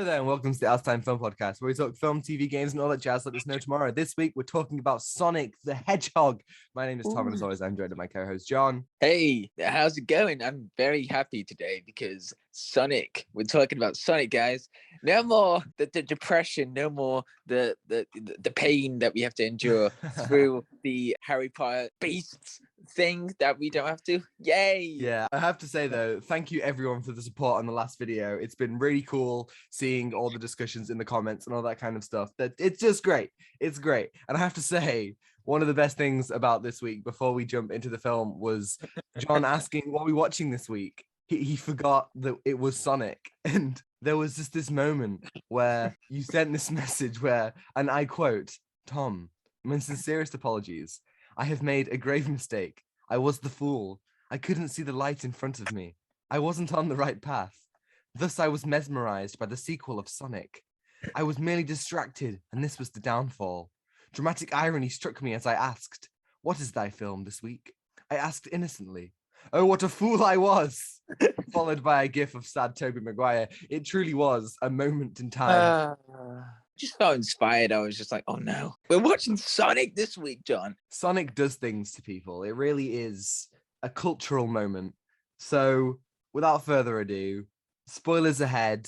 Hello there, and welcome to the Out Time Film Podcast, where we talk film, TV, games, and all that jazz. Let us know tomorrow. This week, we're talking about Sonic the Hedgehog. My name is Tom, and as always, I'm joined by my co-host, John. Hey, how's it going? I'm very happy today because Sonic. We're talking about Sonic, guys. No more the depression, no more the pain that we have to endure through the Harry Potter beasts thing that we don't have to. Yay! Yeah, I have to say though, thank you everyone for the support on the last video. It's been really cool seeing all the discussions in the comments and all that kind of stuff. That it's just great. It's great. And I have to say, one of the best things about this week before we jump into the film was John asking what we're watching this week. He forgot that it was Sonic. And there was just this moment where you sent this message where, and I quote, "Tom, my sincerest apologies. I have made a grave mistake. I was the fool. I couldn't see the light in front of me. I wasn't on the right path. Thus I was mesmerized by the sequel of Sonic. I was merely distracted, and this was the downfall. Dramatic irony struck me as I asked, 'What is thy film this week?' I asked innocently. Oh, what a fool I was!" Followed by a gif of sad Tobey Maguire. It truly was a moment in time. Just felt inspired. I was just like, oh no, we're watching Sonic this week, John. Sonic does things to people. It really is a cultural moment. So, without further ado, spoilers ahead.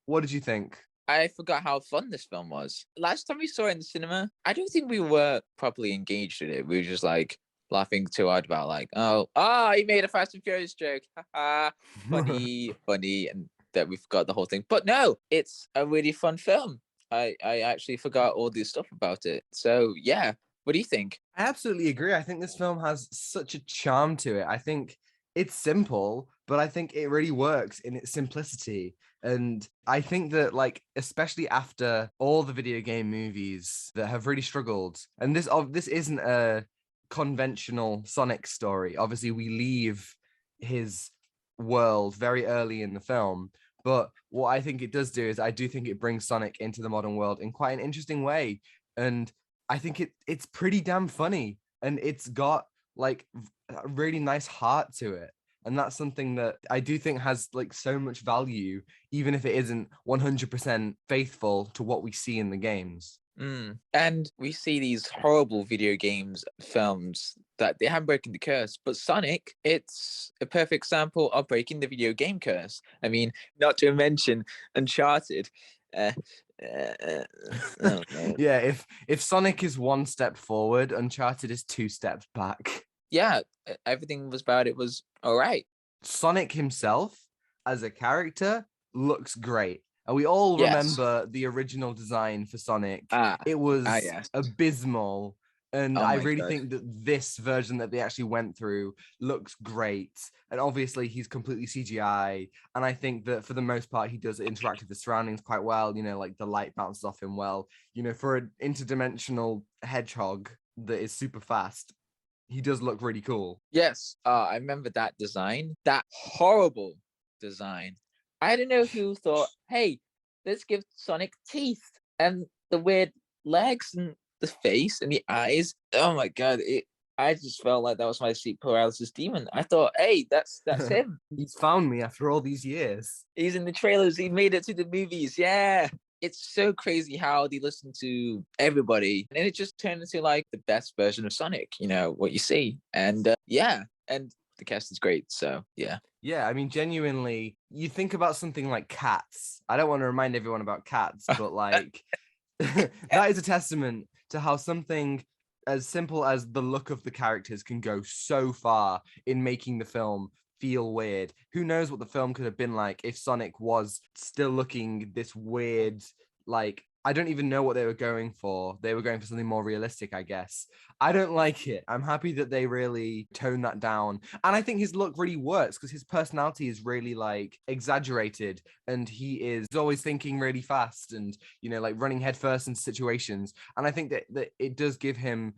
What did you think? I forgot how fun this film was. Last time we saw it in the cinema, I don't think we were properly engaged in it. We were just like laughing too hard about like, he made a Fast and Furious joke. funny, and that we forgot the whole thing. But no, it's a really fun film. I actually forgot all this stuff about it. So yeah, what do you think? I absolutely agree. I think this film has such a charm to it. I think it's simple, but I think it really works in its simplicity. And I think that, like, especially after all the video game movies that have really struggled, and this isn't a conventional Sonic story. Obviously, we leave his world very early in the film. But what I think it does do is I do think it brings Sonic into the modern world in quite an interesting way. And I think it's pretty damn funny. And it's got like a really nice heart to it. And that's something that I do think has like so much value, even if it isn't 100% faithful to what we see in the games. And we see these horrible video games films that they have broken the curse, but Sonic, it's a perfect example of breaking the video game curse. I mean, not to mention Uncharted. Oh, no. Yeah, if Sonic is one step forward, Uncharted is two steps back. Yeah, everything about it was all right. Sonic himself as a character looks great. And we all remember the original design for Sonic. It was abysmal. And I really think that this version that they actually went through looks great. And obviously he's completely CGI. And I think that for the most part, he does interact with the surroundings quite well. You know, like the light bounces off him well. You know, for an interdimensional hedgehog that is super fast, he does look really cool. Yes, I remember that design, that horrible design. I don't know who thought, hey, let's give Sonic teeth and the weird legs and the face and the eyes. Oh my god, I just felt like that was my sleep paralysis demon. I thought, hey, that's him. He's found me after all these years. He's in the trailers. He made it to the movies. Yeah. It's so crazy how they listen to everybody. And it just turned into like the best version of Sonic, you know, what you see. And and the cast is great. So yeah. Yeah, I mean, genuinely, you think about something like Cats. I don't want to remind everyone about Cats, but like that is a testament to how something as simple as the look of the characters can go so far in making the film feel weird. Who knows what the film could have been like if Sonic was still looking this weird, like, I don't even know what they were going for. They were going for something more realistic, I guess. I don't like it. I'm happy that they really toned that down. And I think his look really works because his personality is really like exaggerated and he is always thinking really fast and, you know, like running headfirst into situations. And I think that it does give him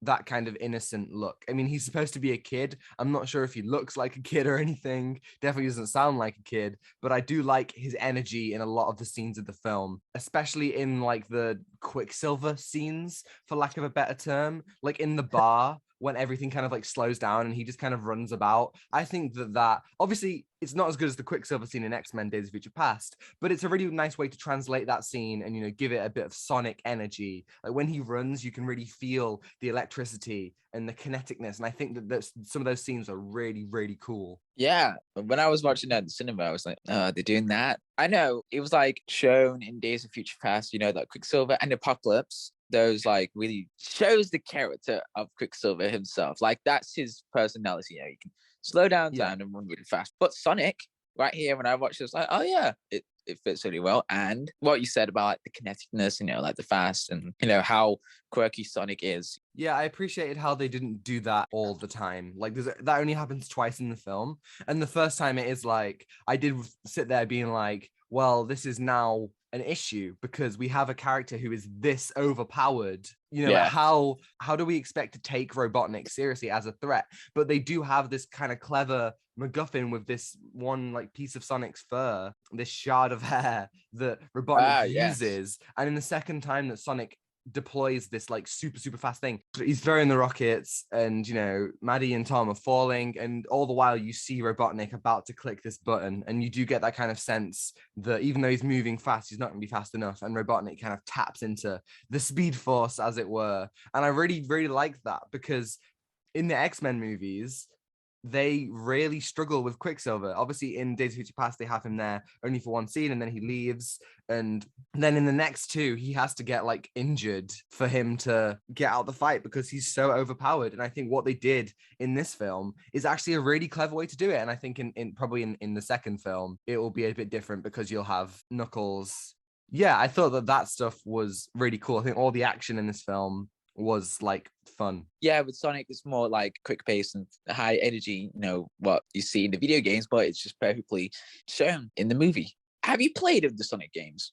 that kind of innocent look. I mean, he's supposed to be a kid. I'm not sure if he looks like a kid or anything. Definitely doesn't sound like a kid, but I do like his energy in a lot of the scenes of the film, especially in like the Quicksilver scenes, for lack of a better term, like in the bar when everything kind of like slows down and he just kind of runs about. I think that obviously it's not as good as the Quicksilver scene in X-Men Days of Future Past, but it's a really nice way to translate that scene and, you know, give it a bit of Sonic energy. Like when he runs, you can really feel the electricity and the kineticness. And I think that some of those scenes are really, really cool. Yeah, when I was watching that in the cinema, I was like, they're doing that. I know it was like shown in Days of Future Past, you know, that Quicksilver and Apocalypse, those like really shows the character of Quicksilver himself. Like that's his personality. You know, you can slow down and run really fast. But Sonic, right here, when I watched this, like, oh yeah, it fits really well. And what you said about like the kineticness, you know, like the fast and, you know, how quirky Sonic is. Yeah, I appreciated how they didn't do that all the time. Like that only happens twice in the film. And the first time it is like, I did sit there being like, well, this is now an issue because we have a character who is this overpowered. You know, how do we expect to take Robotnik seriously as a threat? But they do have this kind of clever MacGuffin with this one like piece of Sonic's fur, this shard of hair that Robotnik uses. And in the second time that Sonic deploys this like super fast thing, he's throwing the rockets, and you know, Maddie and Tom are falling, and all the while you see Robotnik about to click this button, and you do get that kind of sense that even though he's moving fast, he's not going to be fast enough, and Robotnik kind of taps into the speed force, as it were. And I really like that, because in the X-Men movies they really struggle with Quicksilver. Obviously, in Days of Future Past, they have him there only for one scene, and then he leaves. And then in the next two, he has to get like injured for him to get out the fight because he's so overpowered. And I think what they did in this film is actually a really clever way to do it. And I think in probably in the second film, it will be a bit different because you'll have Knuckles. Yeah, I thought that stuff was really cool. I think all the action in this film was like fun. Yeah, with Sonic, it's more like quick pace and high energy, you know, what you see in the video games, but it's just perfectly shown in the movie. Have you played the Sonic games?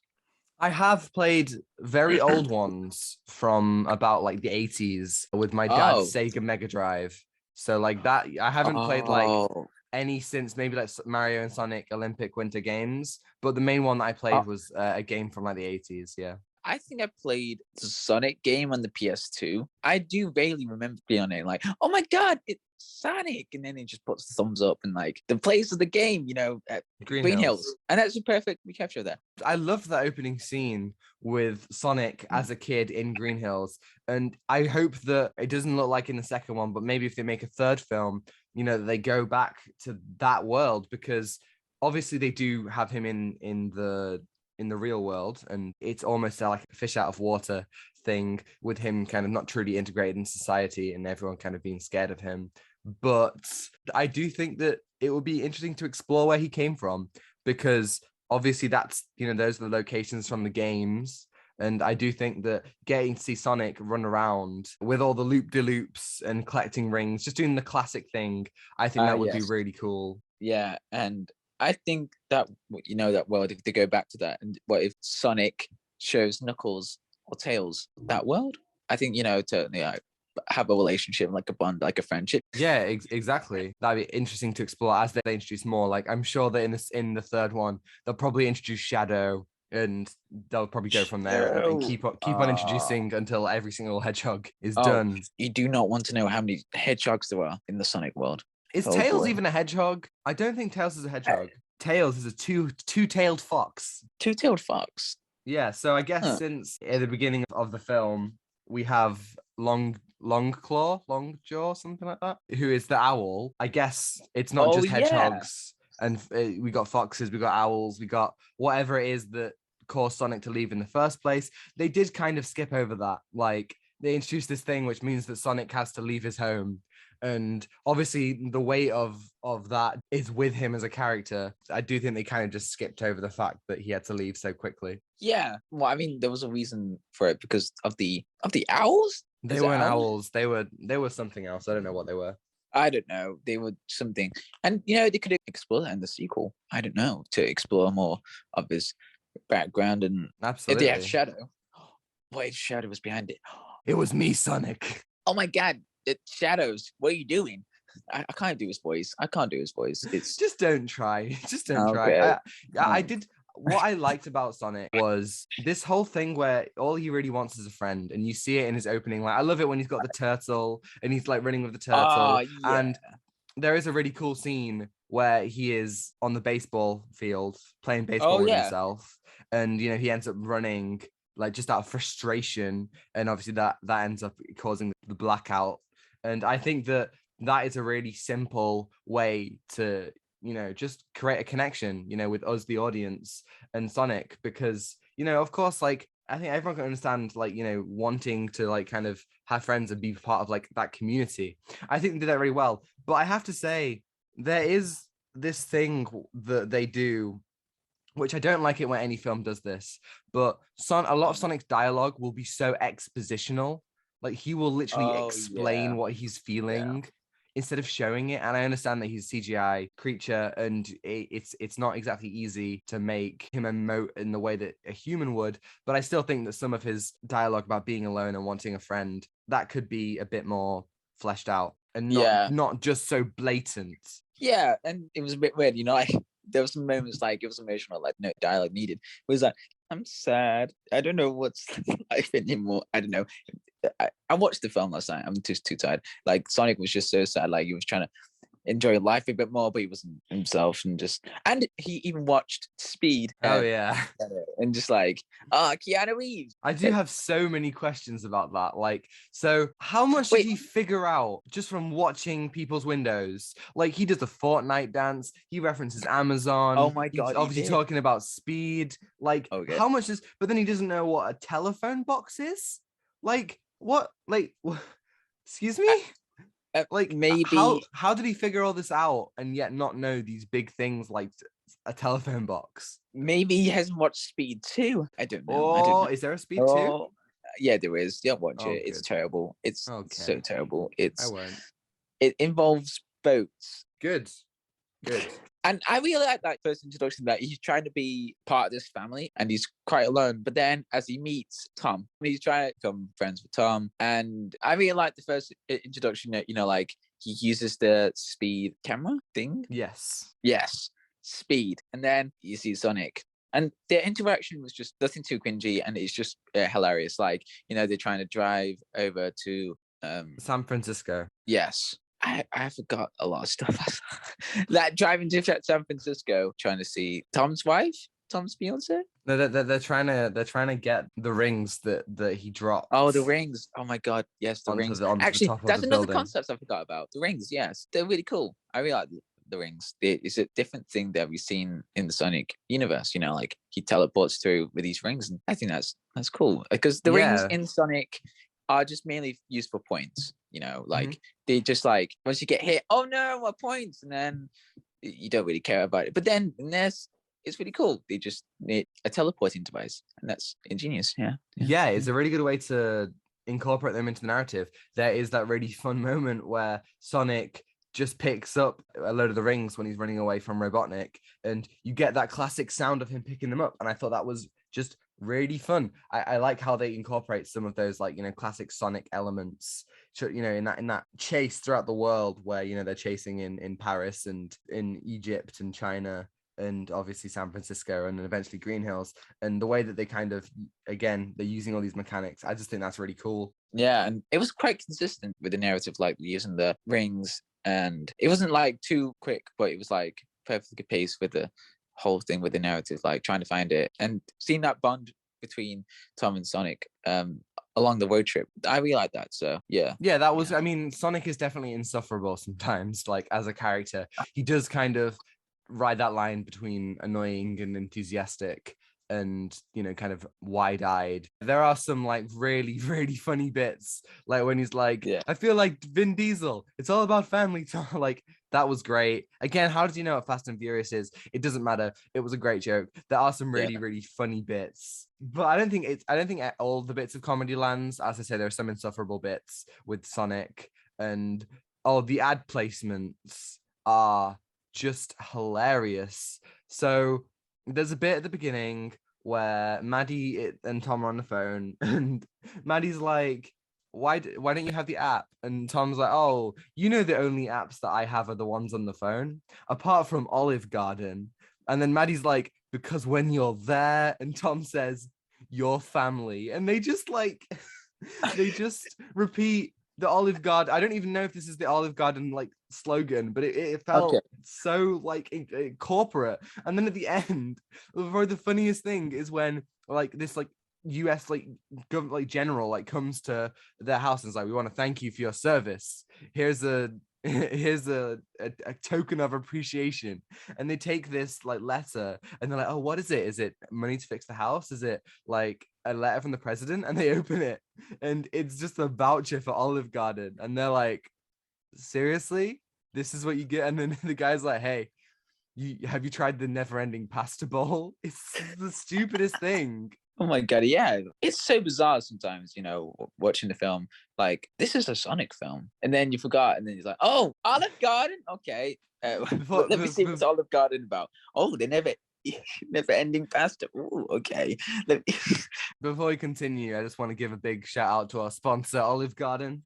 I have played very old ones from about like the 80s with my dad's Sega Mega Drive. So like that, I haven't played like any since maybe like Mario and Sonic Olympic Winter Games, but the main one that I played was a game from like the 80s. Yeah. I think I played the Sonic game on the PS2. I do vaguely remember being on it like, oh my God, it's Sonic. And then it just puts the thumbs up and like the place of the game, you know, at Green Hills. And that's a perfect recapture there. I loved that opening scene with Sonic as a kid in Green Hills. And I hope that it doesn't look like in the second one, but maybe if they make a third film, you know, they go back to that world, because obviously they do have him in the real world, and it's almost like a fish out of water thing with him kind of not truly integrated in society and everyone kind of being scared of him. But I do think that it would be interesting to explore where he came from, because obviously that's, you know, those are the locations from the games. And I do think that getting to see Sonic run around with all the loop-de-loops and collecting rings, just doing the classic thing, I think that would be really cool. Yeah, and I think that, you know, that world, if they go back to that, and what if Sonic shows Knuckles or Tails that world? I think, you know, to have a relationship, like a bond, like a friendship. Yeah, exactly. That'd be interesting to explore as they introduce more. Like, I'm sure that in the third one, they'll probably introduce Shadow, and they'll probably go from there and keep on introducing until every single hedgehog is done. You do not want to know how many hedgehogs there are in the Sonic world. Is Tails even a hedgehog? I don't think Tails is a hedgehog. Tails is a two-tailed fox. Two-tailed fox. Yeah, so I guess since at the beginning of the film, we have Longjaw, something like that, who is the owl. I guess it's not just hedgehogs, and we got foxes, we got owls, we got whatever it is that caused Sonic to leave in the first place. They did kind of skip over that. Like, they introduced this thing which means that Sonic has to leave his home. And obviously the weight of that is with him as a character. I do think they kind of just skipped over the fact that he had to leave so quickly. Yeah. Well, I mean, there was a reason for it because of the owls. They weren't owls. They were something else. I don't know what they were. I don't know. They were something. And, you know, they could explore that in the sequel. I don't know, to explore more of his background. And absolutely. If they had Shadow. What if Shadow was behind it? It was me, Sonic. Oh my God. Shadows, what are you doing? I can't do his voice. It's just don't try. Just don't try. I did. what I liked about Sonic was this whole thing where all he really wants is a friend, and you see it in his opening. Like, I love it when he's got the turtle and he's like running with the turtle. Yeah. And there is a really cool scene where he is on the baseball field playing baseball with himself, and you know, he ends up running like just out of frustration, and obviously that ends up causing the blackout. And I think that is a really simple way to, you know, just create a connection, you know, with us, the audience, and Sonic, because, you know, of course, like, I think everyone can understand, like, you know, wanting to like kind of have friends and be part of like that community. I think they did that really well. But I have to say, there is this thing that they do, which I don't like it when any film does this, but a lot of Sonic's dialogue will be so expositional. Like, he will literally explain what he's feeling instead of showing it. And I understand that he's a CGI creature, and it's not exactly easy to make him emote in the way that a human would. But I still think that some of his dialogue about being alone and wanting a friend, that could be a bit more fleshed out and not just so blatant. Yeah, and it was a bit weird, you know, like there was some moments like it was emotional, like no dialogue needed. It was like, I'm sad. I don't know what's life anymore. I don't know. I watched the film last night. I'm just too tired. Like, Sonic was just so sad. Like, he was trying to enjoy life a bit more, but he wasn't himself, and he even watched Speed. And just like, Keanu Reeves. I do have so many questions about that. Like, so how much did he figure out just from watching people's windows? Like, he does the Fortnite dance, he references Amazon. Oh my God, he's obviously talking about Speed. Like, how much is, but then he doesn't know what a telephone box is. Like, what? Like, excuse me? Like, maybe how did he figure all this out and yet not know these big things like a telephone box? Maybe he hasn't watched Speed 2. I don't know. Oh, is there a Speed 2? Yeah, there is. Yeah, watch it. It's terrible. It's so terrible. I won't. It involves boats. Good. And I really like that first introduction, that he's trying to be part of this family and he's quite alone. But then as he meets Tom, he's trying to become friends with Tom. And I really like the first introduction that, you know, like he uses the speed camera thing. Yes. Speed. And then you see Sonic. And their interaction was just nothing too cringy, and it's just hilarious. Like, you know, they're trying to drive over to San Francisco. Yes. I forgot a lot of stuff. That driving to San Francisco, trying to see Tom's wife, Tom's fiance. No, they're trying to get the rings that he dropped. Oh, the rings! Oh my God, yes, the rings. Actually, that's another concept I forgot about. The rings, yes, they're really cool. I really like the rings. It's a different thing that we've seen in the Sonic universe. You know, like he teleports through with these rings, and I think that's cool, because the rings in Sonic are just mainly used for points. You know, like they just like, once you get hit, oh no, what points? And then you don't really care about it. But then in this, it's really cool. They just need a teleporting device, and that's ingenious. Yeah, it's a really good way to incorporate them into the narrative. There is that really fun moment where Sonic just picks up a load of the rings when he's running away from Robotnik, and you get that classic sound of him picking them up. And I thought that was just really fun. I like how they incorporate some of those, like, you know, classic Sonic elements, you know, in that chase throughout the world, where, you know, they're chasing in Paris and in Egypt and China and obviously San Francisco and then eventually Green Hills, and the way that they kind of, again, they're using all these mechanics. I just think that's really cool. Yeah, and it was quite consistent with the narrative, like using the rings, and it wasn't like too quick, but it was like perfectly paced with the whole thing, with the narrative, like trying to find it and seeing that bond between Tom and Sonic along the road trip. I really like that. So yeah, that was, I mean, Sonic is definitely insufferable sometimes, like as a character. He does kind of ride that line between annoying and enthusiastic, and, you know, kind of wide-eyed. There are some like really, really funny bits, like when he's like, I feel like Vin Diesel, it's all about family time. Like, that was great. Again, how did you know what Fast and Furious is? It doesn't matter. It was a great joke. There are some really, really funny bits, but I don't think all the bits of comedy lands. As I say, there are some insufferable bits with Sonic, and the ad placements are just hilarious. So there's a bit at the beginning where Maddie and Tom are on the phone, and Maddie's like, why don't you have the app? And Tom's like, oh, you know, the only apps that I have are the ones on the phone, apart from Olive Garden. And then Maddie's like, because when you're there, and Tom says, your family, and they just like they just repeat the Olive Garden. I don't even know if this is the Olive Garden like slogan, but it felt Okay. so like corporate. And then at the end, probably the funniest thing is when like this like US like government like general like comes to their house and is like, we want to thank you for your service. Here's a token of appreciation. And they take this like letter and they're like, oh, what is it? Is it money to fix the house? Is it like a letter from the president? And they open it and it's just a voucher for Olive Garden. And they're like, seriously, this is what you get? And then the guy's like, hey, have you tried the never ending pasta bowl? It's the stupidest thing. Oh my god, yeah. It's so bizarre sometimes, watching the film. Like, this is a Sonic film. And then you forgot, and then he's like, oh, Olive Garden? Okay. Let me see what's Olive Garden about. Oh, they never ending pasta. Ooh, okay. Before we continue, I just want to give a big shout out to our sponsor, Olive Garden.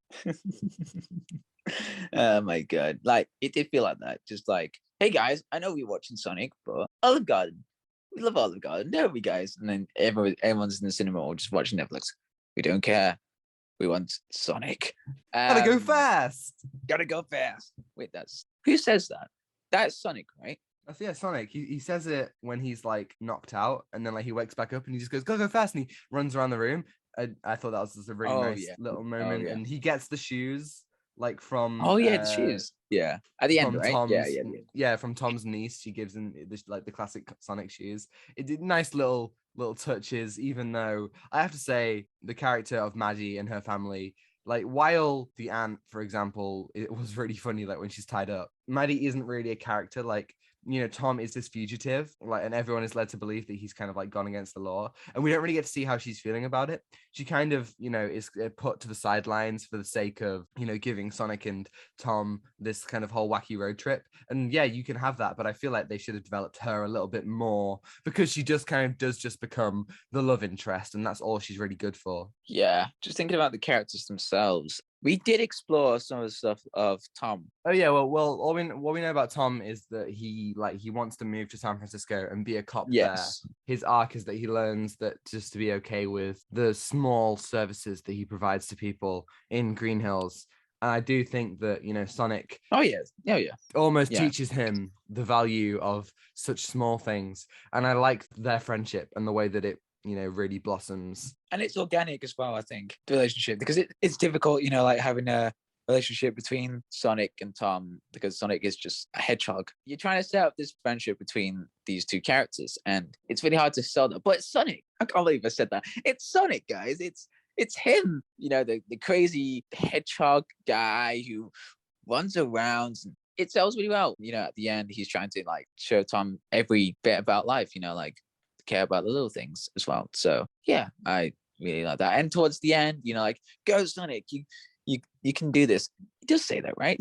Oh my god. Like, it did feel like that. Just like, hey guys, I know we're watching Sonic, but Olive Garden. We love Olive Garden, don't we, guys? And then everyone's in the cinema or just watching Netflix. We don't care. We want Sonic. Gotta go fast. Gotta go fast. Wait, who says that? That's Sonic, right? Yeah, Sonic. He says it when he's like knocked out, and then like he wakes back up and he just goes, go fast, and he runs around the room. I thought that was just a really nice little moment. And he gets the shoes like from the shoes. Yeah, at the end, right? Tom's, yeah, from Tom's niece. She gives him the classic Sonic shoes. It did nice little touches, even though I have to say the character of Maddie and her family, like while the aunt, for example, it was really funny, like when she's tied up, Maddie isn't really a character. Like, Tom is this fugitive, like, and everyone is led to believe that he's kind of like gone against the law, and we don't really get to see how she's feeling about it. She kind of, is put to the sidelines for the sake of, giving Sonic and Tom this kind of whole wacky road trip. And yeah, you can have that, but I feel like they should have developed her a little bit more, because she just kind of does just become the love interest, and that's all she's really good for. Yeah, just thinking about the characters themselves. We did explore some of the stuff of Tom. Oh yeah, well, what we know about Tom is that he wants to move to San Francisco and be a cop there. His arc is that he learns that just to be okay with the small services that he provides to people in Green Hills. And I do think that, Sonic almost teaches him the value of such small things. And I like their friendship and the way that it really blossoms. And it's organic as well, I think, the relationship, because it's difficult, like having a relationship between Sonic and Tom, because Sonic is just a hedgehog. You're trying to set up this friendship between these two characters, and it's really hard to sell that. But it's Sonic. I can't believe I said that. It's Sonic, guys. It's him, the crazy hedgehog guy who runs around. It sells really well. At the end, he's trying to like show Tom every bit about life, like care about the little things as well. So yeah, I really like that. And towards the end, like, go Sonic, you can do this. He does say that, right?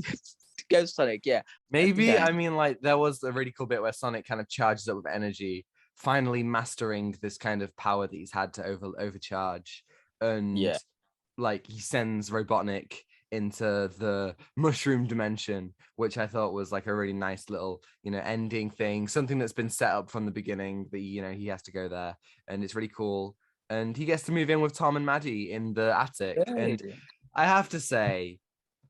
Go Sonic, yeah. Maybe. I mean, like, there was a really cool bit where Sonic kind of charges up with energy, finally mastering this kind of power that he's had to overcharge. And like he sends Robotnik into the mushroom dimension, which I thought was like a really nice little, ending thing, something that's been set up from the beginning that, he has to go there, and it's really cool. And he gets to move in with Tom and Maddie in the attic. And I have to say,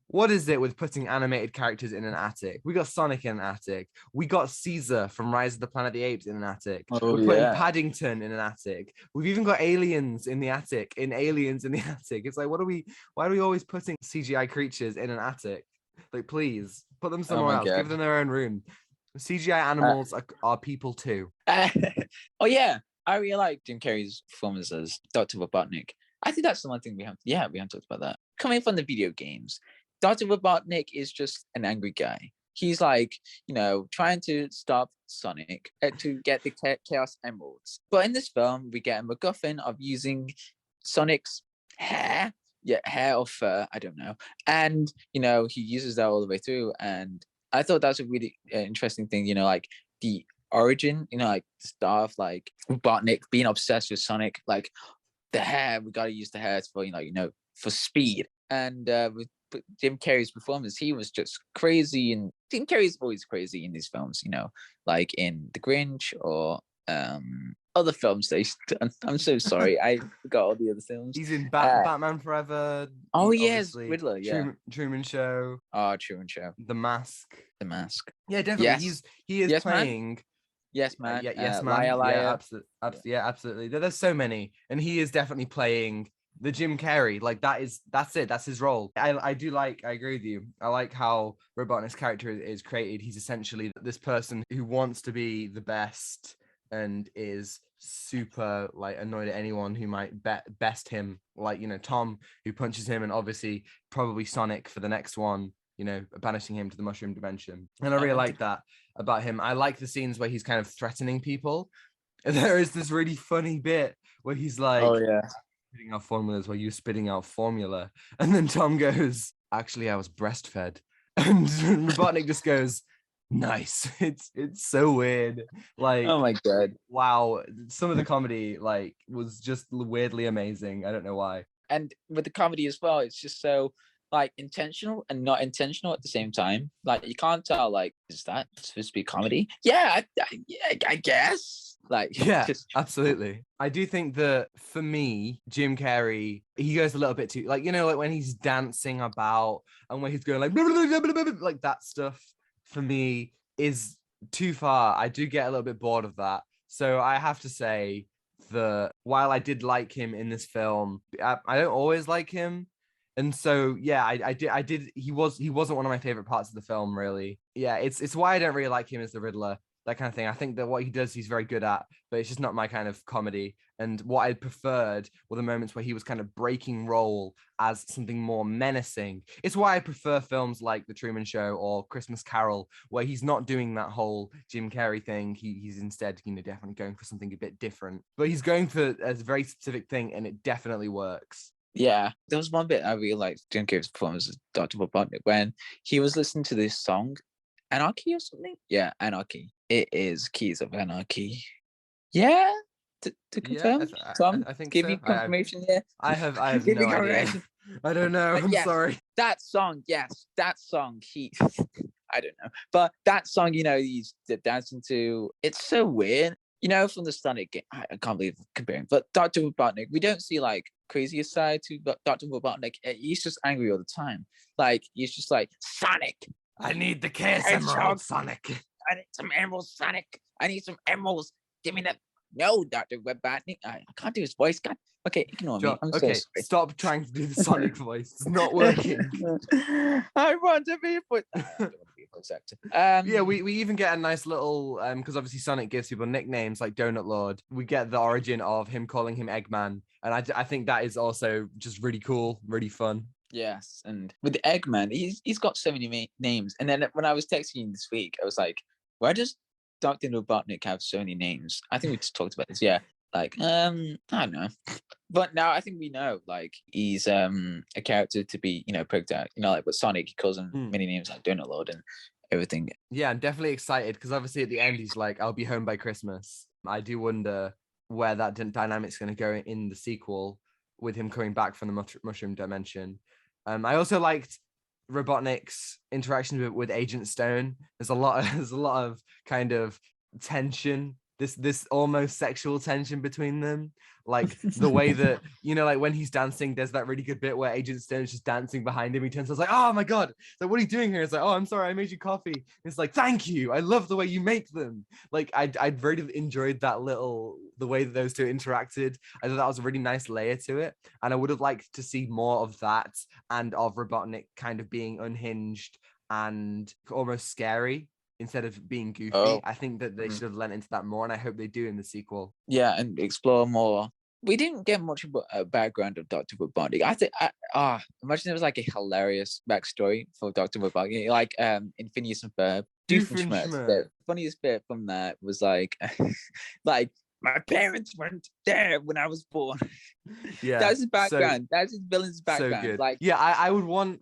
what is it with putting animated characters in an attic? We got Sonic in an attic. We got Caesar from Rise of the Planet of the Apes in an attic. We're putting Paddington in an attic. We've even got aliens in the attic, Aliens in the attic. It's like, why are we always putting CGI creatures in an attic? Like, please, put them somewhere else. Give them their own room. CGI animals are people too. Oh yeah, I really like Jim Carrey's performance as Dr. Robotnik. I think that's the one thing we haven't talked about that. Coming from the video games, Dr. Robotnik is just an angry guy. He's like, trying to stop Sonic to get the Chaos Emeralds. But in this film, we get a MacGuffin of using Sonic's hair. Yeah, hair or fur, I don't know. And, he uses that all the way through. And I thought that was a really interesting thing, like the origin, like stuff like Robotnik being obsessed with Sonic, like the hair, we got to use the hair for, for speed. And with Jim Carrey's performance, he was just crazy, and Jim Carrey's always crazy in these films, like in The Grinch or other films that he's done. I'm so sorry. I forgot all the other films. He's in Batman Forever. Oh yes, obviously, Riddler. Yeah. Truman Show. Oh, Truman Show. The Mask. The Mask. Yeah, definitely. Yes. He is Yes, playing. Man. Yes, Man. Yes, Man. Liar, Liar. Yeah, absolutely. Yeah, absolutely. There's so many, and he is definitely playing the Jim Carrey. Like that's it. That's his role. I agree with you. I like how Robotnik's character is created. He's essentially this person who wants to be the best and is super like annoyed at anyone who might best him. Like, you know, Tom, who punches him, and obviously probably Sonic for the next one, you know, banishing him to the mushroom dimension. And I really like that about him. I like the scenes where he's kind of threatening people. And there is this really funny bit where he's like, oh yeah, spitting out formulas while you're spitting out formula. And then Tom goes, actually, I was breastfed. And Robotnik just goes, nice. It's so weird. Like, oh my God. Wow. Some of the comedy like was just weirdly amazing. I don't know why. And with the comedy as well, it's just so like intentional and not intentional at the same time. Like you can't tell, like, is that supposed to be comedy? Yeah, I guess. Like, yeah, just... absolutely. I do think that for me, Jim Carrey, he goes a little bit too, like, you know, like when he's dancing about and when he's going like, blah, blah, blah, blah, blah, blah, like that stuff for me is too far. I do get a little bit bored of that. So I have to say that while I did like him in this film, I don't always like him. And so, yeah, I did. He wasn't one of my favorite parts of the film, really. Yeah, it's why I don't really like him as the Riddler, that kind of thing. I think that what he does, he's very good at, but it's just not my kind of comedy. And what I preferred were the moments where he was kind of breaking role as something more menacing. It's why I prefer films like The Truman Show or Christmas Carol, where he's not doing that whole Jim Carrey thing. He's instead, you know, definitely going for something a bit different. But he's going for a very specific thing, and it definitely works. Yeah, there was one bit I really liked Jim Carrey's performance as Dr. Robotnik when he was listening to this song, Anarchy or something? Yeah, Anarchy. It is Keys of Anarchy. Yeah, to confirm. Yeah, Tom, I think give so. me confirmation here. I have no idea. I don't know. I'm yes, sorry. That song, yes, that song. I don't know, but that song, you know, he's dancing to. It's so weird. You know, from the Sonic game, I can't believe comparing, but Dr. Robotnik, we don't see like crazier side to Dr. Robotnik. He's just angry all the time. Like, he's just like, Sonic! I need the Chaos Emerald, Sonic. I need some emeralds, Sonic. I need some emeralds. Give me that. No, Dr. Robotnik. I can't do his voice. God. Okay, ignore me. I'm okay, so sorry. Stop trying to do the Sonic voice. It's not working. I want to be a voice. I don't want to be a voice actor. Yeah, we even get a nice little because obviously Sonic gives people nicknames like Donut Lord. We get the origin of him calling him Eggman, and I think that is also just really cool, really fun. Yes, and with the Eggman, he's got so many names. And then when I was texting you this week, I was like, why does Dr. Robotnik have so many names? I think we just talked about this. Yeah, like I don't know, but now I think we know. Like he's a character to be, you know, poked out. You know, like with Sonic, he calls him many names like Donut Lord and everything. Yeah, I'm definitely excited because obviously at the end he's like, "I'll be home by Christmas." I do wonder where that dynamic's going to go in the sequel with him coming back from the mushroom dimension. I also liked Robotnik's interaction with Agent Stone. There's a lot of kind of tension, this almost sexual tension between them. Like the way that, you know, like when he's dancing, there's that really good bit where Agent Stone's just dancing behind him. He turns, I was like, oh my God. So what are you doing here? It's like, oh, I'm sorry, I made you coffee. And it's like, thank you. I love the way you make them. Like I'd really enjoyed the way that those two interacted. I thought that was a really nice layer to it. And I would have liked to see more of that and of Robotnik kind of being unhinged and almost scary instead of being goofy. I think that they should have lent into that more, and I hope they do in the sequel. Yeah, and explore more. We didn't get much of a background of Dr. Robotnik. I think, imagine there was like a hilarious backstory for Dr. Robotnik, like in Phineas and Ferb. Doofenshmirtz. The funniest bit from that was like, like, my parents weren't there when I was born. Yeah, that's his background. That's his villain's background. So good. Like, yeah, I would want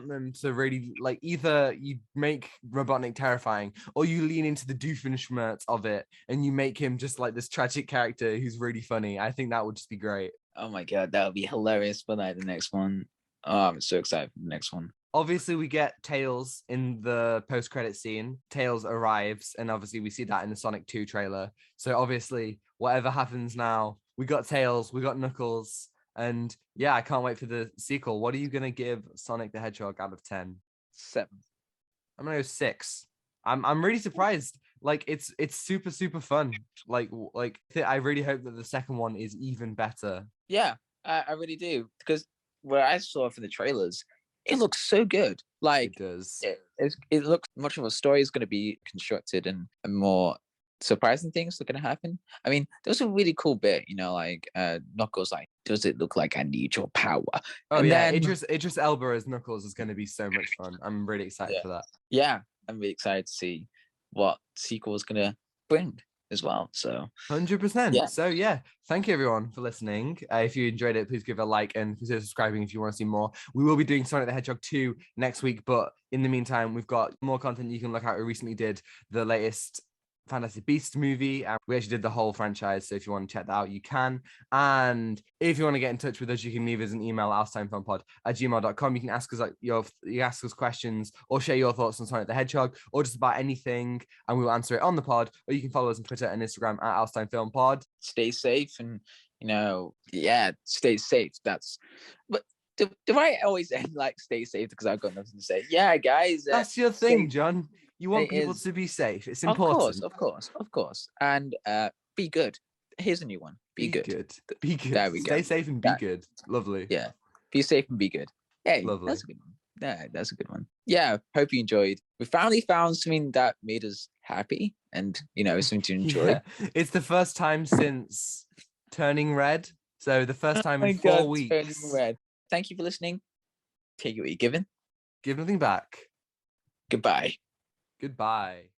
them to really like either you make Robotnik terrifying or you lean into the Doofenshmirtz of it and you make him just like this tragic character who's really funny. I think that would just be great. Oh my God, that would be hilarious for like the next one. Oh, I'm so excited for the next one. obviously we get Tails in the post-credit scene. Tails arrives, and obviously we see that in the Sonic 2 trailer. So obviously, whatever happens now, we got Tails, we got Knuckles, and yeah, I can't wait for the sequel. What are you gonna give Sonic the Hedgehog out of 10? 7. I'm gonna go 6. I'm really surprised. Like it's super fun. I really hope that the second one is even better. Yeah, I really do, because what I saw from the trailers, it looks so good. Like It does. it looks much of a story is going to be constructed, and more surprising things are going to happen. I mean, there was a really cool bit, like Knuckles, like, does it look like I need your power? Oh And yeah, then Idris Elba as Knuckles is going to be so much fun. I'm really excited for that. yeah, I'm really excited to see what sequel is going to bring as well. So 100%. yeah. So yeah, thank you everyone for listening. If you enjoyed it, please give a like and consider subscribing if you want to see more. We will be doing Sonic the Hedgehog 2 next week, but in the meantime, we've got more content you can look at. We recently did the latest Fantastic Beasts movie, and we actually did the whole franchise, so if you want to check that out, you can. And if you want to get in touch with us, you can leave us an email, ourstimefilmpod@gmail.com. You can ask us you ask us questions or share your thoughts on Sonic the Hedgehog or just about anything, and we will answer it on the pod. Or you can follow us on Twitter and Instagram @ourstimefilmpod. Stay safe, and stay safe. But do I always end like stay safe because I've got nothing to say? Yeah, guys. That's your thing, John. You want people to be safe. It's important. Of course. And be good. Here's a new one. Be good. Be good. There we go. Stay safe and be good. Lovely. Yeah. Be safe and be good. Hey, Lovely. That's a good one. Yeah, that's a good one. Yeah, hope you enjoyed. We finally found something that made us happy and, something to enjoy. Yeah. It's the first time since Turning Red. So the first time in 4 weeks. Turning Red. Thank you for listening. Take it what you're given. Give nothing back. Goodbye. Goodbye.